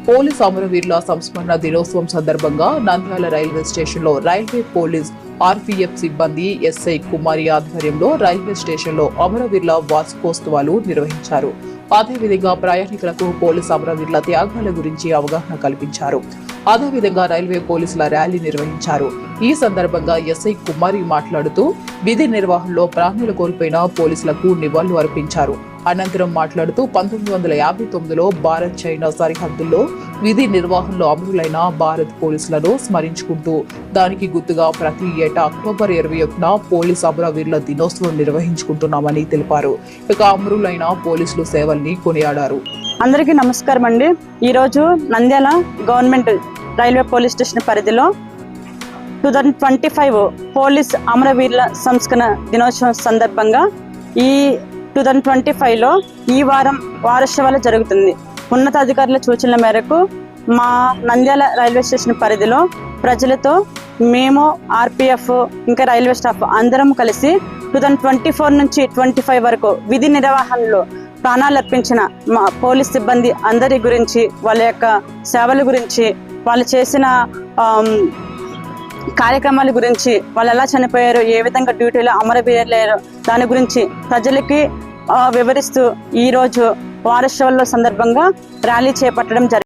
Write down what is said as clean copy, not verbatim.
Police అమరవీరుల సంస్మరణ దినోత్సవం సందర్భంగా నంద్యాల రైల్వే స్టేషన్లో రైల్వే పోలీస్ ఆర్పీఎఫ్ సిబ్బంది ఎస్ఐ కుమారి ఆధ్వర్యంలో రైల్వే స్టేషన్లో అమరవీరుల వార్షికోత్సవాలు నిర్వహించారు. అదేవిధంగా ప్రయాణికులకు పోలీస్ అమరవీరుల త్యాగాల గురించి అవగాహన కల్పించారు. అదేవిధంగా రైల్వే పోలీసుల ర్యాలీ నిర్వహించారు. ఈ సందర్భంగా ఎస్ఐ కుమారి మాట్లాడుతూ విధి నిర్వహణలో ప్రాణాలు కోల్పోయిన పోలీసులకు నివాళులు అర్పించారు. అనంతరం మాట్లాడుతూ 1959లో భారత్ చైనా సరిహద్దుల్లో విధి నిర్వహణలో అమరులైన భారత్ పోలీసులను స్మరించుకుంటూ దానికి గుర్తుగా ప్రతి ఏటా అక్టోబర్ 21న పోలీస్ అమరవీరుల దినోత్సవం నిర్వహించుకుంటున్నామని తెలిపారు. ఇక అమరులైన పోలీసులు సేవల్ని కొనియాడారు. అందరికీ నమస్కారం అండి. ఈరోజు Nandyal government railway police station పరిధిలో 2025 పోలీస్ అమరవీరుల సంస్కరణ దినోత్సవం సందర్భంగా ఈ 2025లో ఈ వారం వారోత్సవాలు జరుగుతుంది. ఉన్నతాధికారుల సూచనల మేరకు మా నంద్యాల రైల్వే స్టేషన్ పరిధిలో ప్రజలతో మేము ఆర్పీఎఫ్ ఇంకా రైల్వే స్టాఫ్ అందరం కలిసి 2024 నుంచి 25 వరకు విధి నిర్వహణలో ప్రాణాలు అర్పించిన మా పోలీస్ సిబ్బంది అందరి గురించి, వాళ్ళ యొక్క సేవల గురించి, వాళ్ళు చేసిన కార్యక్రమాల గురించి, వాళ్ళు ఎలా చనిపోయారు, ఏ విధంగా డ్యూటీలో అమరవీరులయ్యారు, దాని గురించి ప్రజలకి వివరిస్తూ ఈరోజు వారోత్సవాల సందర్భంగా ర్యాలీ చేపట్టడం జరిగింది.